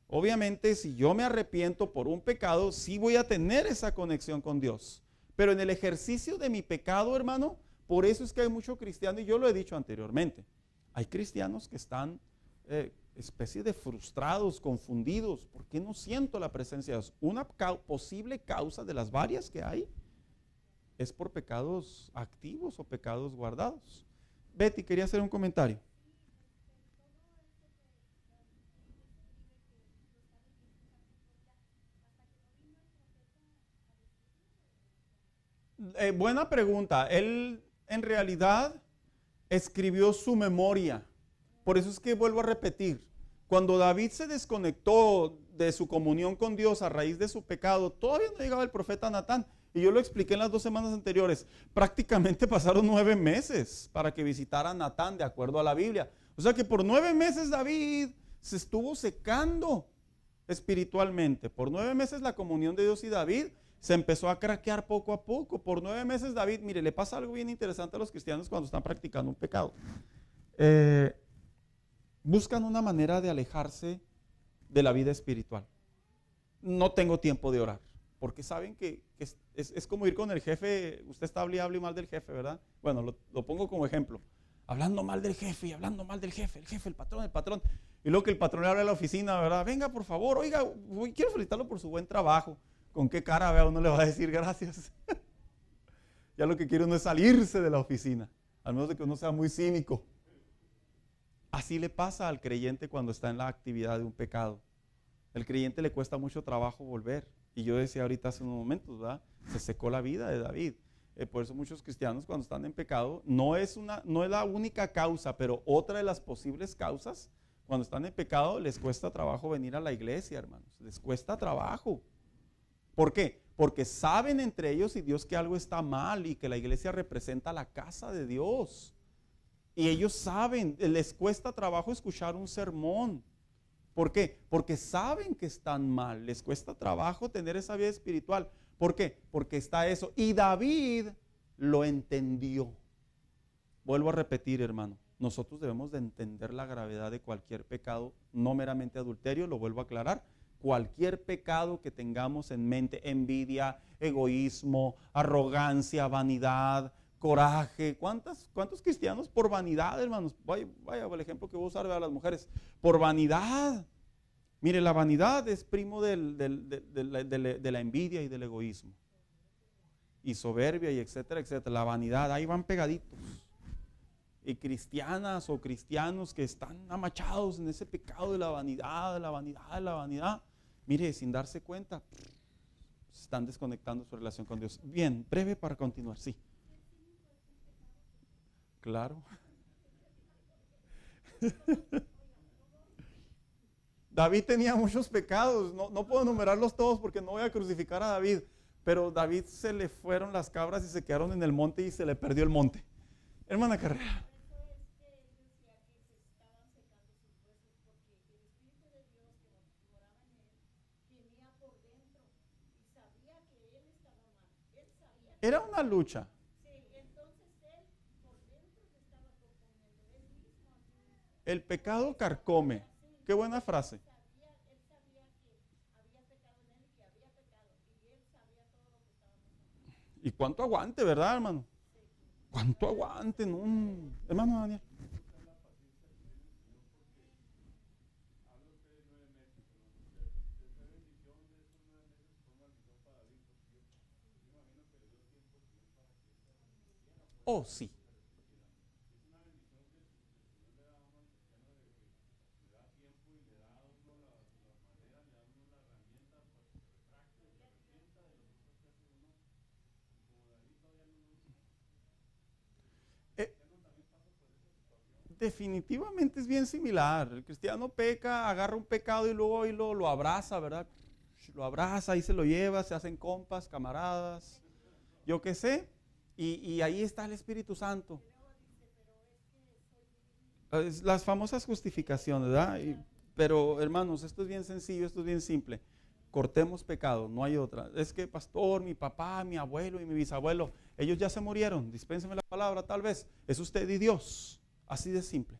Obviamente, si yo me arrepiento por un pecado, sí voy a tener esa conexión con Dios. Pero en el ejercicio de mi pecado, hermano, por eso es que hay mucho cristiano, y yo lo he dicho anteriormente. Hay cristianos que están especie de frustrados, confundidos. ¿Por qué no siento la presencia de Dios? Una posible causa de las varias que hay es por pecados activos o pecados guardados. Betty, quería hacer un comentario. Buena pregunta. Él en realidad escribió su memoria. Por eso es que vuelvo a repetir. Cuando David se desconectó de su comunión con Dios a raíz de su pecado, todavía no llegaba el profeta Natán. Y yo lo expliqué en las 2 semanas anteriores. Prácticamente pasaron 9 meses para que visitara a Natán, de acuerdo a la Biblia. O sea que por 9 meses David se estuvo secando espiritualmente. Por 9 meses la comunión de Dios y David se empezó a craquear poco a poco. Por 9 meses David, mire, le pasa algo bien interesante a los cristianos cuando están practicando un pecado. Buscan una manera de alejarse de la vida espiritual. No tengo tiempo de orar. Porque saben que es como ir con el jefe. Usted está hablando mal del jefe, ¿verdad? Bueno, lo pongo como ejemplo. Hablando mal del jefe y hablando mal del jefe. El jefe, el patrón. Y luego que el patrón le habla a la oficina, ¿verdad? Venga, por favor, oiga, quiero felicitarlo por su buen trabajo. ¿Con qué cara, vea, uno le va a decir gracias? Ya lo que quiere uno es salirse de la oficina. Al menos de que uno sea muy cínico. Así le pasa al creyente cuando está en la actividad de un pecado. El creyente le cuesta mucho trabajo volver. Y yo decía ahorita hace unos momentos, ¿verdad? Se secó la vida de David. Por eso muchos cristianos cuando están en pecado, no es la única causa, pero otra de las posibles causas, cuando están en pecado, les cuesta trabajo venir a la iglesia, hermanos. Les cuesta trabajo. ¿Por qué? Porque saben entre ellos y Dios que algo está mal y que la iglesia representa la casa de Dios. Y ellos saben, les cuesta trabajo escuchar un sermón. ¿Por qué? Porque saben que están mal, les cuesta trabajo tener esa vida espiritual. ¿Por qué? Porque está eso. Y David lo entendió. Vuelvo a repetir, hermano, nosotros debemos de entender la gravedad de cualquier pecado, no meramente adulterio, lo vuelvo a aclarar. Cualquier pecado que tengamos en mente, envidia, egoísmo, arrogancia, vanidad, coraje. ¿Cuántos cristianos por vanidad, hermanos? Vaya el ejemplo que voy a usar a las mujeres. Por vanidad. Mire, la vanidad es primo de la envidia y del egoísmo. Y soberbia y etcétera, etcétera. La vanidad, ahí van pegaditos. Y cristianas o cristianos que están amachados en ese pecado de la vanidad, de la vanidad, de la vanidad. Mire, sin darse cuenta, se están desconectando su relación con Dios. Bien, breve para continuar, sí. Claro. David tenía muchos pecados, no puedo enumerarlos todos porque no voy a crucificar a David, pero David se le fueron las cabras y se quedaron en el monte y se le perdió el monte. Hermana Carrera. Era una lucha. El pecado carcome. Qué buena frase. ¿Y cuánto aguante, verdad, hermano? ¿Cuánto aguante? No, hermano Daniel. Oh, sí. definitivamente es bien similar. El cristiano peca, agarra un pecado y luego lo abraza, ¿verdad? Lo abraza y se lo lleva, se hacen compas, camaradas, yo qué sé, y ahí está el Espíritu Santo. Las famosas justificaciones, ¿verdad? Pero hermanos, esto es bien sencillo, esto es bien simple. Cortemos pecado, no hay otra. Es que pastor, mi papá, mi abuelo y mi bisabuelo, ellos ya se murieron, dispénseme la palabra tal vez, es usted y Dios, así de simple.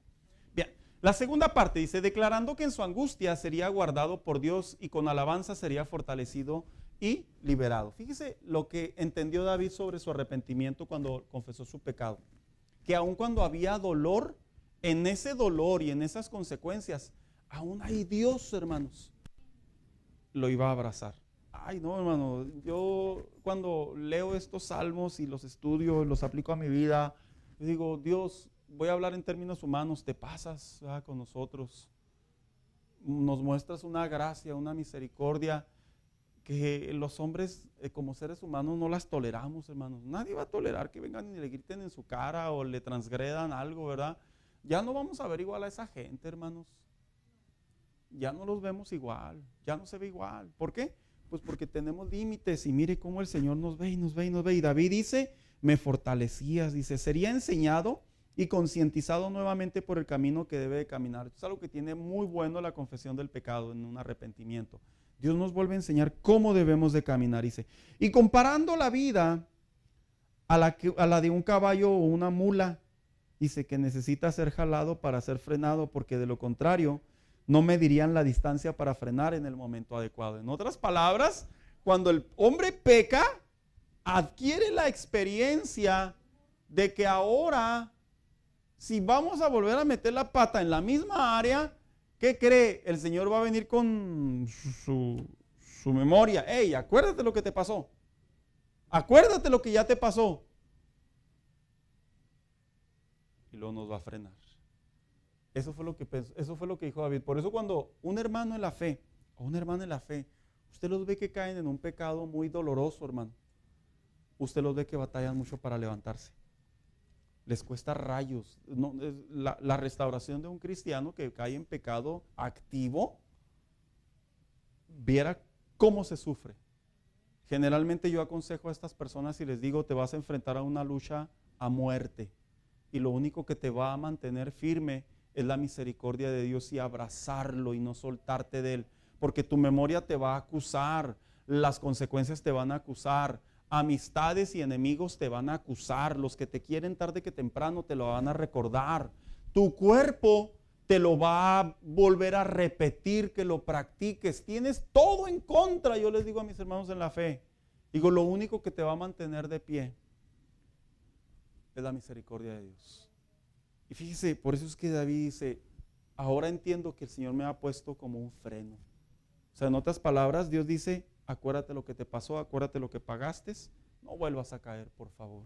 Bien, la segunda parte dice, declarando que en su angustia sería guardado por Dios y con alabanza sería fortalecido y liberado. Fíjese lo que entendió David sobre su arrepentimiento cuando confesó su pecado, que aun cuando había dolor, en ese dolor y en esas consecuencias, aún hay Dios, hermanos, lo iba a abrazar. Ay, no, hermano, yo cuando leo estos salmos y los estudio, los aplico a mi vida, yo digo, Dios, voy a hablar en términos humanos, te pasas con nosotros, nos muestras una gracia, una misericordia que los hombres como seres humanos no las toleramos, hermanos. Nadie va a tolerar que vengan y le griten en su cara o le transgredan algo, ¿verdad? Ya no vamos a ver igual a esa gente, hermanos. Ya no los vemos igual, ya no se ve igual. ¿Por qué? Pues porque tenemos límites y mire cómo el Señor nos ve y nos ve y nos ve. Y David dice, me fortalecías, dice, sería enseñado y concientizado nuevamente por el camino que debe de caminar. Esto es algo que tiene muy bueno la confesión del pecado en un arrepentimiento. Dios nos vuelve a enseñar cómo debemos de caminar, dice. Y comparando la vida a la de un caballo o una mula, dice que necesita ser jalado para ser frenado, porque de lo contrario no medirían la distancia para frenar en el momento adecuado. En otras palabras, cuando el hombre peca, adquiere la experiencia de que ahora, si vamos a volver a meter la pata en la misma área, ¿qué cree? El Señor va a venir con su memoria. Hey, acuérdate lo que te pasó. Acuérdate lo que ya te pasó. Y luego nos va a frenar. Eso fue lo que pensó, eso fue lo que dijo David. Por eso cuando un hermano en la fe, o una hermana en la fe, usted los ve que caen en un pecado muy doloroso, hermano. Usted los ve que batallan mucho para levantarse. Les cuesta rayos. No, la restauración de un cristiano que cae en pecado activo, viera cómo se sufre. Generalmente yo aconsejo a estas personas y les digo, te vas a enfrentar a una lucha a muerte. Y lo único que te va a mantener firme es la misericordia de Dios y abrazarlo y no soltarte de él. Porque tu memoria te va a acusar, las consecuencias te van a acusar, amistades y enemigos te van a acusar, los que te quieren tarde que temprano te lo van a recordar. Tu cuerpo te lo va a volver a repetir, que lo practiques. Tienes todo en contra, yo les digo a mis hermanos en la fe. Digo, lo único que te va a mantener de pie es la misericordia de Dios. Y fíjese, por eso es que David dice, ahora entiendo que el Señor me ha puesto como un freno. O sea, en otras palabras, Dios dice, acuérdate lo que te pasó, acuérdate lo que pagaste, no vuelvas a caer, por favor.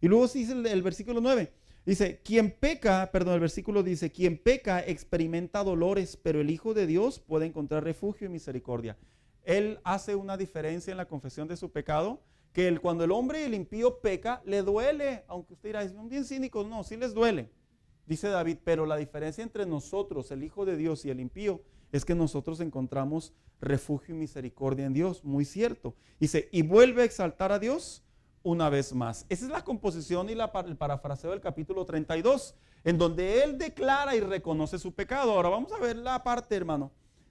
Y luego dice el versículo 9, dice, el versículo dice, quien peca experimenta dolores, pero el Hijo de Dios puede encontrar refugio y misericordia. Él hace una diferencia en la confesión de su pecado, que cuando el hombre y el impío peca, le duele, aunque usted dirá, son bien cínicos, no, sí les duele. Dice David, pero la diferencia entre nosotros, el Hijo de Dios y el impío, es que nosotros encontramos refugio y misericordia en Dios, muy cierto. Dice, y vuelve a exaltar a Dios una vez más. Esa es la composición y el parafraseo del capítulo 32, en donde él declara y reconoce su pecado. Ahora vamos a ver la parte, hermano,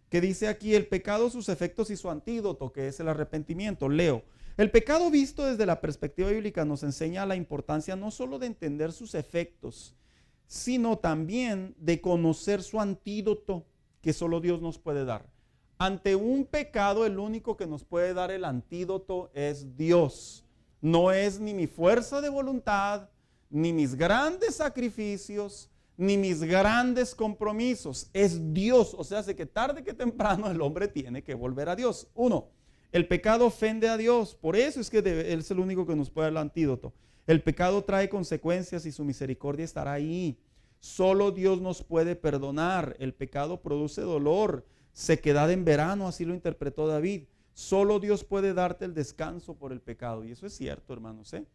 que dice aquí, el pecado, sus efectos y su antídoto, que es el arrepentimiento. Leo, el pecado visto desde la perspectiva bíblica nos enseña la importancia no solo de entender sus efectos, sino también de conocer su antídoto, que solo Dios nos puede dar. Ante un pecado, el único que nos puede dar el antídoto es Dios. No es ni mi fuerza de voluntad, ni mis grandes sacrificios, ni mis grandes compromisos. Es Dios. O sea, hace que tarde que temprano el hombre tiene que volver a Dios. Uno, el pecado ofende a Dios. Por eso es que Él es el único que nos puede dar el antídoto. El pecado trae consecuencias y su misericordia estará ahí. Solo Dios nos puede perdonar. El pecado produce dolor, sequedad en verano, así lo interpretó David. Solo Dios puede darte el descanso por el pecado. Y eso es cierto, hermanos, ¿eh?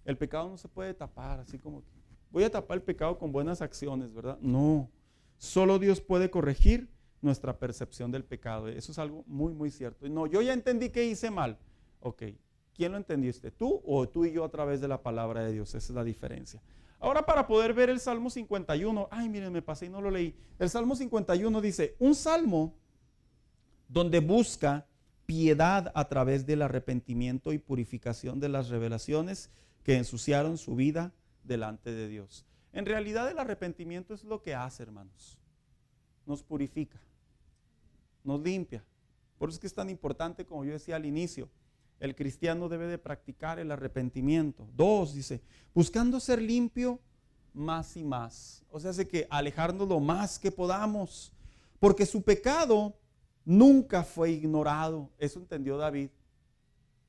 El pecado no se puede tapar, así como que voy a tapar el pecado con buenas acciones, ¿verdad? No, solo Dios puede corregir nuestra percepción del pecado. Eso es algo muy, muy cierto. No, yo ya entendí que hice mal. Ok, ¿quién lo entendiste? ¿Tú o tú y yo a través de la palabra de Dios? Esa es la diferencia. Ahora, para poder ver el Salmo 51, ay, miren, me pasé y no lo leí. El Salmo 51 dice, un salmo donde busca piedad a través del arrepentimiento y purificación de las revelaciones que ensuciaron su vida delante de Dios. En realidad el arrepentimiento es lo que hace, hermanos. Nos purifica, nos limpia. Por eso es que es tan importante, como yo decía al inicio, el cristiano debe de practicar el arrepentimiento. 2, dice, buscando ser limpio más y más. O sea, hace que alejarnos lo más que podamos, porque su pecado nunca fue ignorado. Eso entendió David,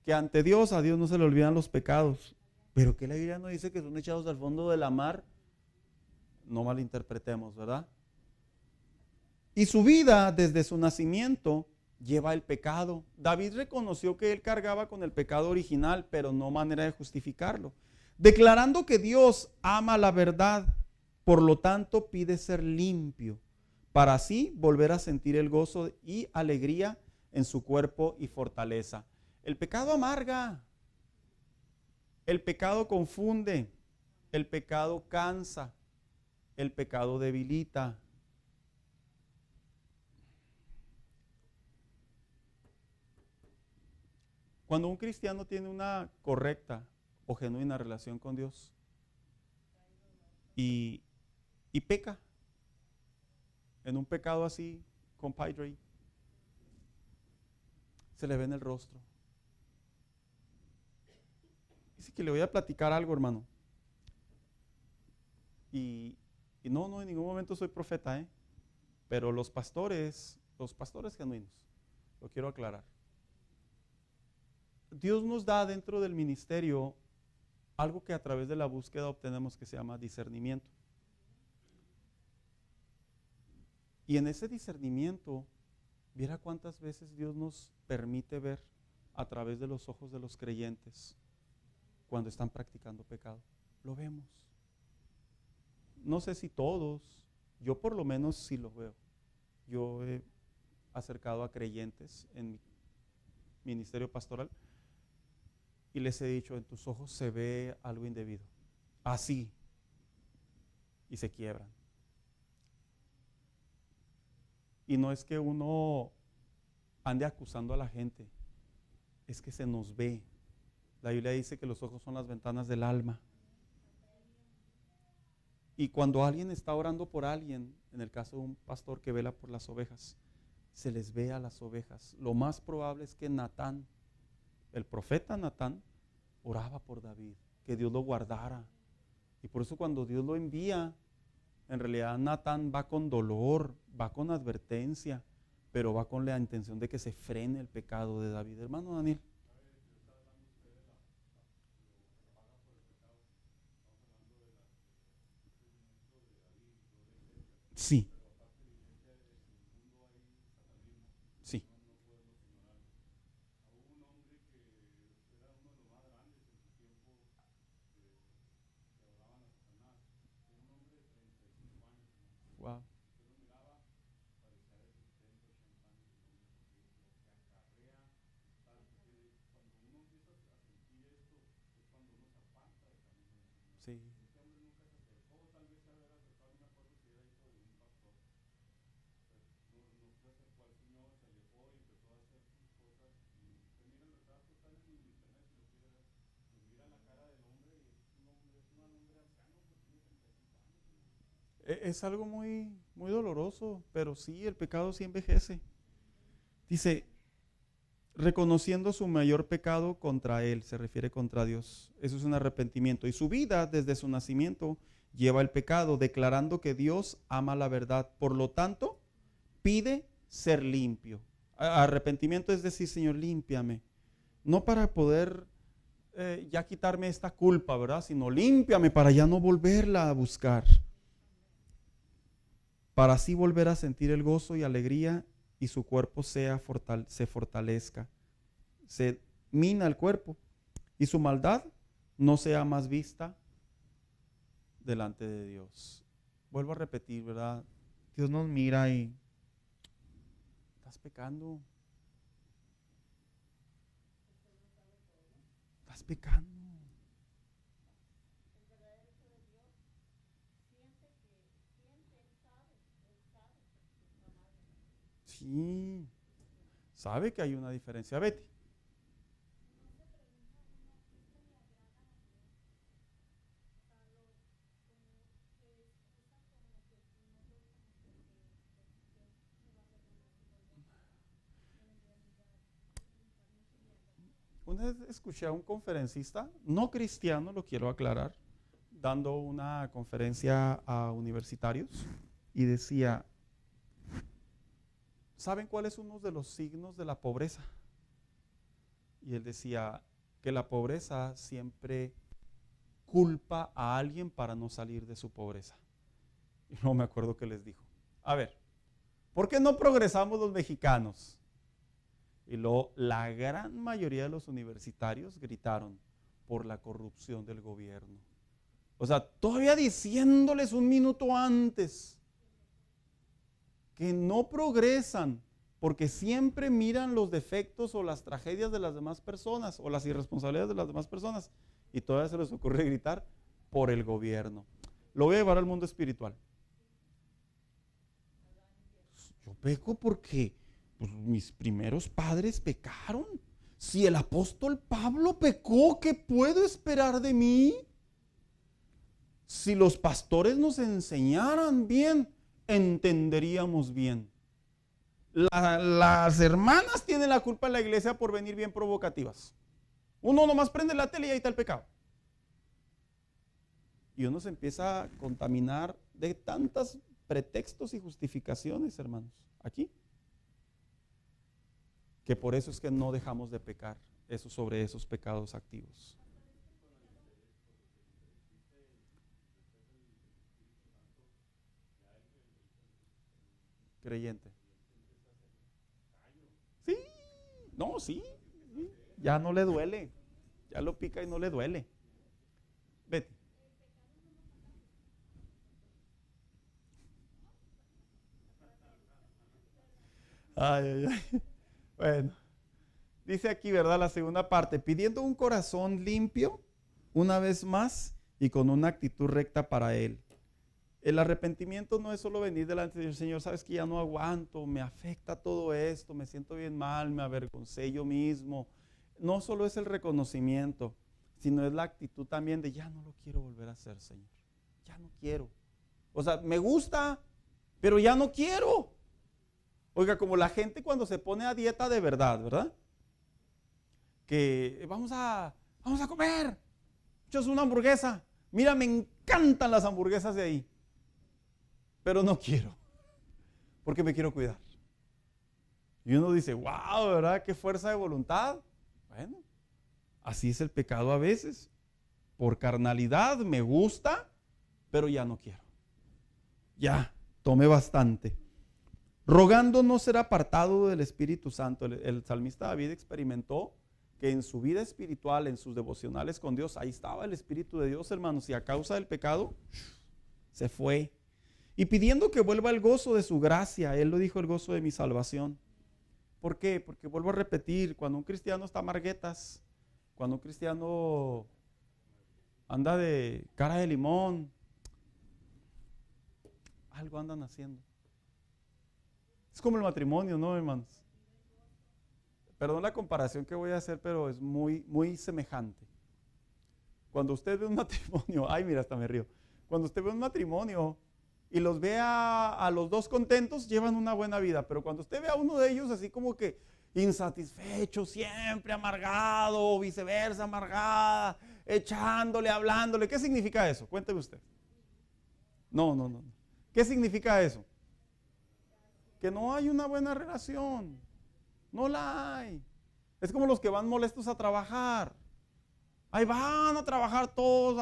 que ante Dios, a Dios no se le olvidan los pecados. Pero que la Biblia no dice que son echados al fondo de la mar. No malinterpretemos, ¿verdad? Y su vida desde su nacimiento lleva el pecado. David reconoció que él cargaba con el pecado original, pero no manera de justificarlo. Declarando que Dios ama la verdad, por lo tanto pide ser limpio, para así volver a sentir el gozo y alegría en su cuerpo y fortaleza. El pecado amarga, el pecado confunde, el pecado cansa, el pecado debilita. Cuando un cristiano tiene una correcta o genuina relación con Dios y peca en un pecado así, compadre, se le ve en el rostro. Dice que le voy a platicar algo, hermano. Y no, en ningún momento soy profeta, pero los pastores genuinos, lo quiero aclarar. Dios nos da dentro del ministerio algo que a través de la búsqueda obtenemos que se llama discernimiento. Y en ese discernimiento, viera cuántas veces Dios nos permite ver a través de los ojos de los creyentes cuando están practicando pecado. Lo vemos. No sé si todos, yo por lo menos sí lo veo. Yo he acercado a creyentes en mi ministerio pastoral y les he dicho, en tus ojos se ve algo indebido. Así. Y se quiebran. Y no es que uno ande acusando a la gente, es que se nos ve. La Biblia dice que los ojos son las ventanas del alma. Y cuando alguien está orando por alguien, en el caso de un pastor que vela por las ovejas, se les ve a las ovejas. Lo más probable es que Natán, el profeta Natán, oraba por David, que Dios lo guardara. Y por eso cuando Dios lo envía, en realidad Natán va con dolor, va con advertencia, pero va con la intención de que se frene el pecado de David. Hermano Daniel. Sí. Sí. Wow. Sí. Es algo muy, muy doloroso, pero sí, el pecado sí envejece. Dice, reconociendo su mayor pecado contra él, se refiere contra Dios. Eso es un arrepentimiento. Y su vida desde su nacimiento lleva el pecado, declarando que Dios ama la verdad. Por lo tanto, pide ser limpio. Arrepentimiento es decir, Señor, límpiame. No para poder ya quitarme esta culpa, ¿verdad? Sino límpiame para ya no volverla a buscar. Para así volver a sentir el gozo y alegría y su cuerpo se fortalezca. Se mina el cuerpo y su maldad no sea más vista delante de Dios. Vuelvo a repetir, ¿verdad? Dios nos mira y estás pecando. Estás pecando. Sí, sabe que hay una diferencia, Betty. Una vez escuché a un conferencista, no cristiano, lo quiero aclarar, dando una conferencia a universitarios y decía, ¿saben cuál es uno de los signos de la pobreza? Y él decía que la pobreza siempre culpa a alguien para no salir de su pobreza. Y no me acuerdo qué les dijo. A ver, ¿por qué no progresamos los mexicanos? Y luego la gran mayoría de los universitarios gritaron por la corrupción del gobierno. O sea, todavía diciéndoles un minuto antes que no progresan porque siempre miran los defectos o las tragedias de las demás personas o las irresponsabilidades de las demás personas y todavía se les ocurre gritar por el gobierno. Lo voy a llevar al mundo espiritual. Yo peco porque pues, mis primeros padres pecaron. Si el apóstol Pablo pecó, ¿qué puedo esperar de mí? Si los pastores nos enseñaran bien, entenderíamos bien. Las hermanas tienen la culpa en la iglesia por venir bien provocativas. Uno nomás prende la tele y ahí está el pecado. Y uno se empieza a contaminar de tantos pretextos y justificaciones, hermanos, aquí. Que por eso es que no dejamos de pecar sobre esos pecados activos. Creyente. Sí, no, sí. Ya no le duele. Ya lo pica y no le duele. Vete. Ay, ay, ay. Bueno, dice aquí, ¿verdad? La segunda parte, pidiendo un corazón limpio, una vez más, y con una actitud recta para Él. El arrepentimiento no es solo venir delante del Señor, sabes que ya no aguanto, me afecta todo esto, me siento bien mal, me avergoncé yo mismo. No solo es el reconocimiento, sino es la actitud también de ya no lo quiero volver a hacer, Señor. Ya no quiero. O sea, me gusta, pero ya no quiero. Oiga, como la gente cuando se pone a dieta de verdad, ¿verdad? Que vamos a comer. Es una hamburguesa. Mira, me encantan las hamburguesas de ahí. Pero no quiero. Porque me quiero cuidar. Y uno dice, wow, ¿verdad? Qué fuerza de voluntad. Bueno, así es el pecado a veces. Por carnalidad me gusta, pero ya no quiero. Ya, tomé bastante. Rogando no ser apartado del Espíritu Santo. El salmista David experimentó que en su vida espiritual, en sus devocionales con Dios, ahí estaba el Espíritu de Dios, hermanos, y a causa del pecado, se fue. Y pidiendo que vuelva el gozo de su gracia, él lo dijo, el gozo de mi salvación. ¿Por qué? Porque vuelvo a repetir, cuando un cristiano está amarguetas, cuando un cristiano anda de cara de limón, algo andan haciendo. Es como el matrimonio, ¿no, hermanos? Perdón la comparación que voy a hacer, pero es muy, muy semejante. Cuando usted ve un matrimonio, ay, mira, hasta me río. Cuando usted ve un matrimonio y los ve a los dos contentos, llevan una buena vida. Pero cuando usted ve a uno de ellos así como que insatisfecho, siempre amargado, o viceversa, amargada, echándole, hablándole, ¿qué significa eso? Cuénteme usted. No. ¿Qué significa eso? Que no hay una buena relación. No la hay. Es como los que van molestos a trabajar. Ahí van a trabajar todos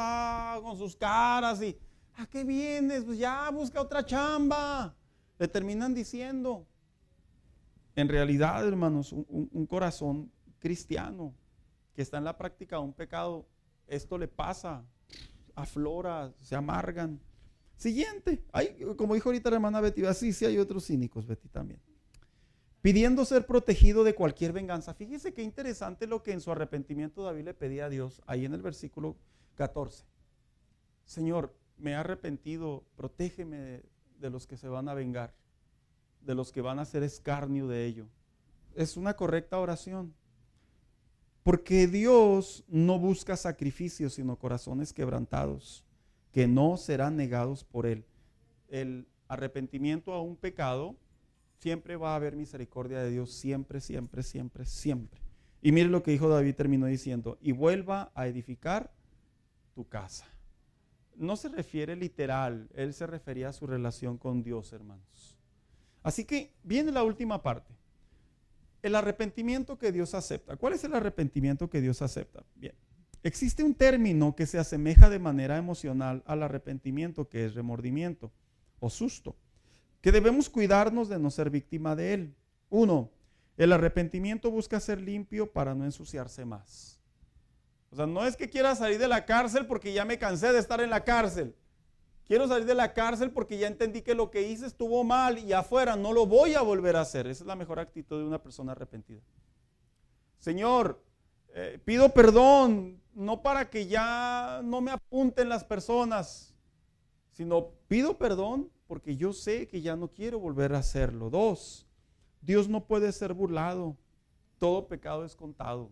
con sus caras y ¿a qué vienes? Pues ya busca otra chamba. Le terminan diciendo. En realidad, hermanos, un corazón cristiano que está en la práctica de un pecado, esto le pasa. aflora, se amargan. Siguiente, como dijo ahorita la hermana Betty, sí hay otros cínicos, Betty, también. Pidiendo ser protegido de cualquier venganza. Fíjese qué interesante lo que en su arrepentimiento David le pedía a Dios, ahí en el versículo 14. Señor, me he arrepentido, protégeme de los que se van a vengar, de los que van a hacer escarnio de ello. Es una correcta oración. Porque Dios no busca sacrificios, sino corazones quebrantados, que no serán negados por Él. El arrepentimiento a un pecado, siempre va a haber misericordia de Dios, siempre, siempre, siempre, siempre. Y mire lo que dijo David, terminó diciendo, y vuelva a edificar tu casa. No se refiere literal, él se refería a su relación con Dios, hermanos. Así que viene la última parte. El arrepentimiento que Dios acepta. ¿Cuál es el arrepentimiento que Dios acepta? Bien, existe un término que se asemeja de manera emocional al arrepentimiento, que es remordimiento o susto, que debemos cuidarnos de no ser víctima de él. 1. El arrepentimiento busca ser limpio para no ensuciarse más. O sea, no es que quiera salir de la cárcel porque ya me cansé de estar en la cárcel. Quiero salir de la cárcel porque ya entendí que lo que hice estuvo mal y afuera no lo voy a volver a hacer. Esa es la mejor actitud de una persona arrepentida. Señor, pido perdón, no para que ya no me apunten las personas, sino pido perdón porque yo sé que ya no quiero volver a hacerlo. 2, Dios no puede ser burlado. Todo pecado es contado.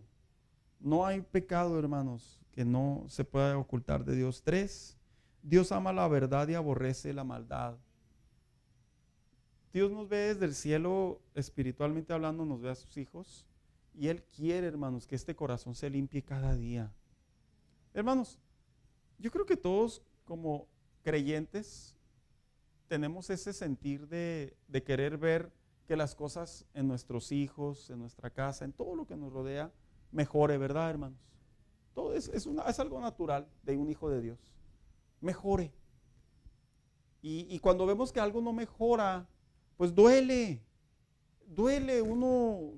No hay pecado, hermanos, que no se pueda ocultar de Dios. 3, Dios ama la verdad y aborrece la maldad. Dios nos ve desde el cielo, espiritualmente hablando, nos ve a sus hijos. Y Él quiere, hermanos, que este corazón se limpie cada día. Hermanos, yo creo que todos como creyentes tenemos ese sentir de querer ver que las cosas en nuestros hijos, en nuestra casa, en todo lo que nos rodea, mejore, ¿verdad, hermanos? Todo es algo natural de un hijo de Dios. Mejore. Y cuando vemos que algo no mejora, pues duele, uno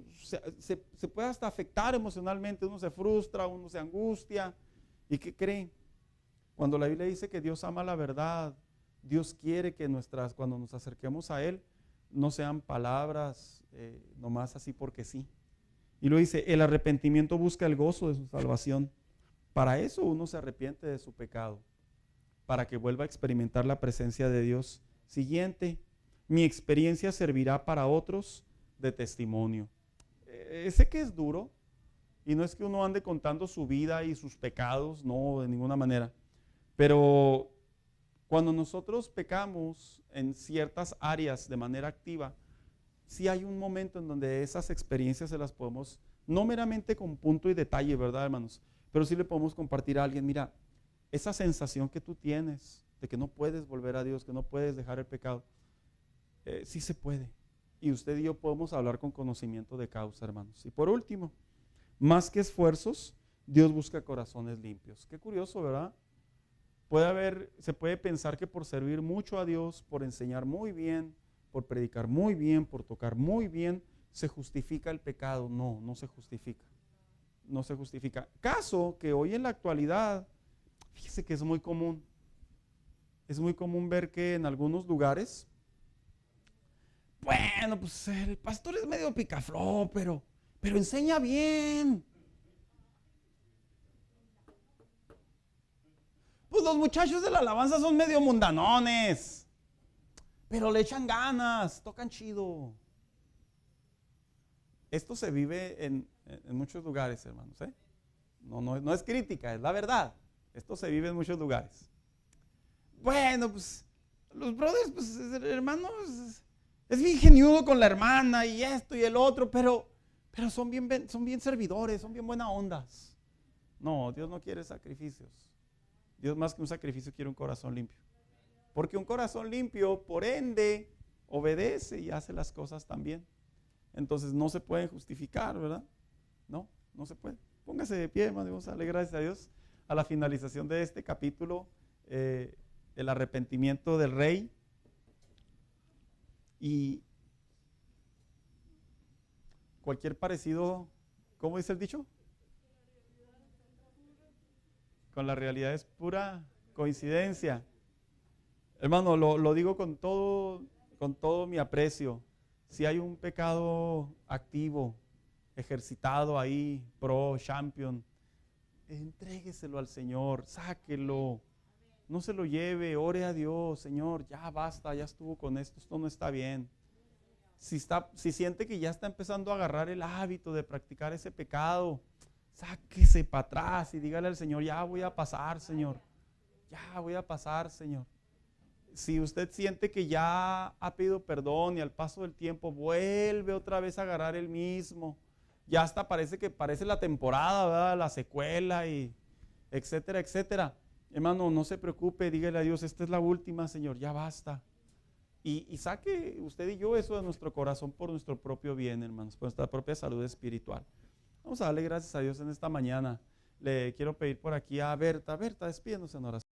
se puede hasta afectar emocionalmente, uno se frustra, uno se angustia. ¿Y qué creen? Cuando la Biblia dice que Dios ama la verdad, Dios quiere que cuando nos acerquemos a Él, no sean palabras nomás así porque sí. Y lo dice, el arrepentimiento busca el gozo de su salvación. Para eso uno se arrepiente de su pecado, para que vuelva a experimentar la presencia de Dios. Siguiente, mi experiencia servirá para otros de testimonio. Sé que es duro, y no es que uno ande contando su vida y sus pecados, no, de ninguna manera. Pero cuando nosotros pecamos en ciertas áreas de manera activa, sí hay un momento en donde esas experiencias se las podemos, no meramente con punto y detalle, ¿verdad, hermanos? Pero sí le podemos compartir a alguien, mira, esa sensación que tú tienes de que no puedes volver a Dios, que no puedes dejar el pecado, sí se puede. Y usted y yo podemos hablar con conocimiento de causa, hermanos. Y por último, más que esfuerzos, Dios busca corazones limpios. Qué curioso, ¿verdad? Se puede pensar que por servir mucho a Dios, por enseñar muy bien, por predicar muy bien, por tocar muy bien, se justifica el pecado. No, no se justifica. No se justifica. Caso que hoy en la actualidad, fíjese que es muy común. Es muy común ver que en algunos lugares, bueno, pues el pastor es medio picaflor, pero enseña bien. Pues los muchachos de la alabanza son medio mundanones, pero le echan ganas, tocan chido. Esto se vive en muchos lugares, hermanos. No es crítica, es la verdad. Esto se vive en muchos lugares. Bueno, pues los brothers, pues el hermano es bien geniudo con la hermana y esto y el otro, pero son bien servidores, son bien buena ondas. No, Dios no quiere sacrificios. Dios más que un sacrificio quiere un corazón limpio. Porque un corazón limpio, por ende, obedece y hace las cosas también. Entonces no se pueden justificar, ¿verdad? No se puede. Póngase de pie, hermano, y vamos a darle gracias a Dios a la finalización de este capítulo, el arrepentimiento del rey. Y cualquier parecido, ¿cómo dice el dicho? Con la realidad es pura Coincidencia. Hermano, lo digo con todo mi aprecio. Si hay un pecado activo, ejercitado ahí, pro, champion, entrégueselo al Señor, sáquelo. No se lo lleve, ore a Dios, Señor, ya basta, ya estuvo con esto no está bien. Si siente que ya está empezando a agarrar el hábito de practicar ese pecado, sáquese para atrás y dígale al Señor, ya voy a pasar, Señor. Ya voy a pasar, Señor. Si usted siente que ya ha pedido perdón y al paso del tiempo vuelve otra vez a agarrar el mismo, ya hasta parece la temporada, ¿verdad? La secuela y etcétera, etcétera. Hermano, no se preocupe, dígale a Dios, esta es la última, Señor, ya basta. Y saque usted y yo eso de nuestro corazón por nuestro propio bien, hermanos, por nuestra propia salud espiritual. Vamos a darle gracias a Dios en esta mañana. Le quiero pedir por aquí a Berta. Berta, despídenos en oración.